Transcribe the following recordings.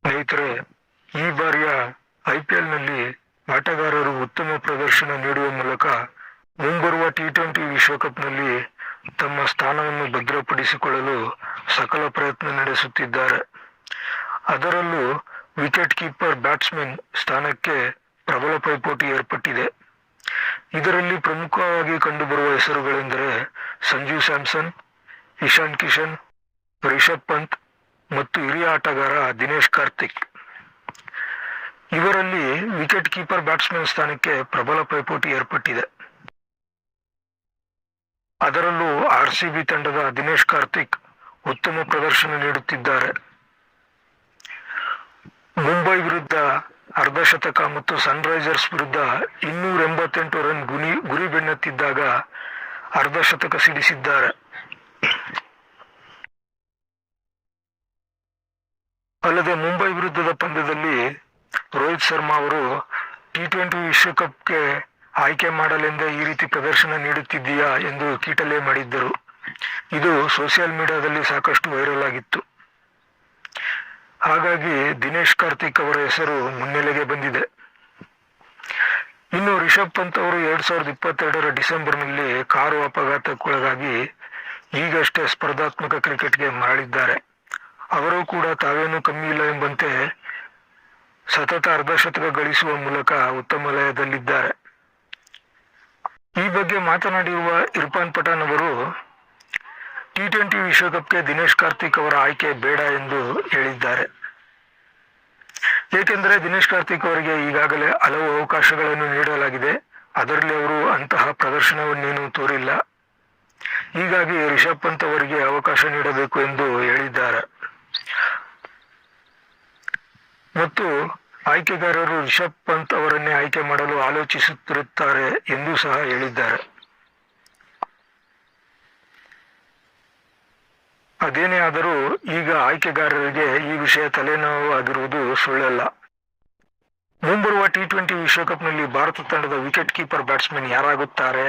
ಸ್ನೇಹಿತರೆ, ಈ ಬಾರಿಯ ಐಪಿಎಲ್ನಲ್ಲಿ ಆಟಗಾರರು ಉತ್ತಮ ಪ್ರದರ್ಶನ ನೀಡುವ ಮೂಲಕ ಮುಂಬರುವ ಟಿ20 ವಿಶ್ವಕಪ್ನಲ್ಲಿ ತಮ್ಮ ಸ್ಥಾನವನ್ನು ಭದ್ರಪಡಿಸಿಕೊಳ್ಳಲು ಸಕಲ ಪ್ರಯತ್ನ ನಡೆಸುತ್ತಿದ್ದಾರೆ. ಅದರಲ್ಲೂ ವಿಕೆಟ್ ಕೀಪರ್ ಬ್ಯಾಟ್ಸ್ಮನ್ ಸ್ಥಾನಕ್ಕೆ ಪ್ರಬಲ ಪೈಪೋಟಿ ಏರ್ಪಟ್ಟಿದೆ. ಇದರಲ್ಲಿ ಪ್ರಮುಖವಾಗಿ ಕಂಡುಬರುವ ಹೆಸರುಗಳೆಂದರೆ ಸಂಜು ಸ್ಯಾಮ್ಸನ್, ಇಶಾನ್ ಕಿಶನ್, ರಿಷಬ್ ಪಂತ್ ಮತ್ತು ಹಿರಿಯ ಆಟಗಾರ ದಿನೇಶ್ ಕಾರ್ತಿಕ್. ಇವರಲ್ಲಿ ವಿಕೆಟ್ ಕೀಪರ್ ಬ್ಯಾಟ್ಸ್ಮನ್ ಸ್ಥಾನಕ್ಕೆ ಪ್ರಬಲ ಪೈಪೋಟಿ ಏರ್ಪಟ್ಟಿದೆ. ಅದರಲ್ಲೂ ಆರ್ಸಿಬಿ ತಂಡದ ದಿನೇಶ್ ಕಾರ್ತಿಕ್ ಉತ್ತಮ ಪ್ರದರ್ಶನ ನೀಡುತ್ತಿದ್ದಾರೆ. ಮುಂಬೈ ವಿರುದ್ಧ ಅರ್ಧಶತಕ ಮತ್ತು ಸನ್ರೈಸರ್ಸ್ ವಿರುದ್ಧ 288 ರನ್ ಗುರಿ ಬೆನ್ನತ್ತಿದ್ದಾಗ ಅರ್ಧಶತಕ ಸಿಡಿಸಿದ್ದಾರೆ. ಅಲ್ಲದೆ ಮುಂಬೈ ವಿರುದ್ಧದ ಪಂದ್ಯದಲ್ಲಿ ರೋಹಿತ್ ಶರ್ಮಾ ಅವರು ಟಿ20 ವಿಶ್ವಕಪ್ಗೆ ಆಯ್ಕೆ ಮಾಡಲೆಂದೇ ಈ ರೀತಿ ಪ್ರದರ್ಶನ ನೀಡುತ್ತಿದ್ದೀಯಾ ಎಂದು ಕೀಟಲೆ ಮಾಡಿದ್ದರು. ಇದು ಸೋಷಿಯಲ್ ಮೀಡಿಯಾದಲ್ಲಿ ಸಾಕಷ್ಟು ವೈರಲ್ ಆಗಿತ್ತು. ಹಾಗಾಗಿ ದಿನೇಶ್ ಕಾರ್ತಿಕ್ ಅವರ ಹೆಸರು ಮುನ್ನೆಲೆಗೆ ಬಂದಿದೆ. ಇನ್ನು ರಿಷಬ್ ಪಂತ್ ಅವರು 2022ರ ಡಿಸೆಂಬರ್ನಲ್ಲಿ ಕಾರು ಅಪಘಾತಕ್ಕೊಳಗಾಗಿ ಈಗಷ್ಟೇ ಸ್ಪರ್ಧಾತ್ಮಕ ಕ್ರಿಕೆಟ್ಗೆ ಮರಳಿದ್ದಾರೆ. ಅವರು ಕೂಡ ತಾವೇನೂ ಕಮ್ಮಿ ಇಲ್ಲ ಎಂಬಂತೆ ಸತತ ಅರ್ಧಶತಕ ಗಳಿಸುವ ಮೂಲಕ ಉತ್ತಮ ಲಯದಲ್ಲಿದ್ದಾರೆ. ಈ ಬಗ್ಗೆ ಮಾತನಾಡಿರುವ ಇರ್ಫಾನ್ ಪಠಾಣ್ ಅವರು ಟಿ20 ವಿಶ್ವಕಪ್ಗೆ ದಿನೇಶ್ ಕಾರ್ತಿಕ್ ಅವರ ಆಯ್ಕೆ ಬೇಡ ಎಂದು ಹೇಳಿದ್ದಾರೆ. ಏಕೆಂದರೆ ದಿನೇಶ್ ಕಾರ್ತಿಕ್ ಅವರಿಗೆ ಈಗಾಗಲೇ ಹಲವು ಅವಕಾಶಗಳನ್ನು ನೀಡಲಾಗಿದೆ. ಅದರಲ್ಲಿ ಅವರು ಅಂತಹ ಪ್ರದರ್ಶನವನ್ನೇನೂ ತೋರಿಲ್ಲ. ಹೀಗಾಗಿ ರಿಷಬ್ ಪಂತ್ ಅವರಿಗೆ ಅವಕಾಶ ನೀಡಬೇಕು ಎಂದು ಹೇಳಿದ್ದಾರೆ. ಮತ್ತು ಆಯ್ಕೆಗಾರರು ರಿಷಬ್ ಪಂತ್ ಅವರನ್ನೇ ಆಯ್ಕೆ ಮಾಡಲು ಆಲೋಚಿಸುತ್ತಿರುತ್ತಾರೆ ಎಂದು ಸಹ ಹೇಳಿದ್ದಾರೆ. ಅದೇನೇ ಆದರೂ ಈಗ ಆಯ್ಕೆಗಾರರಿಗೆ ಈ ವಿಷಯ ತಲೆನೋವು ಆಗಿರುವುದು ಸುಳ್ಳಲ್ಲ. ಮುಂಬರುವ ಟಿ20 ವಿಶ್ವಕಪ್ನಲ್ಲಿ ಭಾರತ ತಂಡದ ವಿಕೆಟ್ ಕೀಪರ್ ಬ್ಯಾಟ್ಸ್ಮನ್ ಯಾರಾಗುತ್ತಾರೆ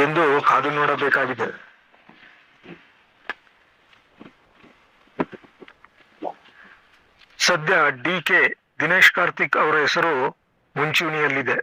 ಎಂದು ಕಾದು ನೋಡಬೇಕಾಗಿದೆ. ಸದ್ಯ ಡಿಕೆ ದಿನೇಶ್ ಕಾರ್ತಿಕ್ ಅವರ ಹೆಸರು ಮುಂಚೂಣಿಯಲ್ಲಿದೆ.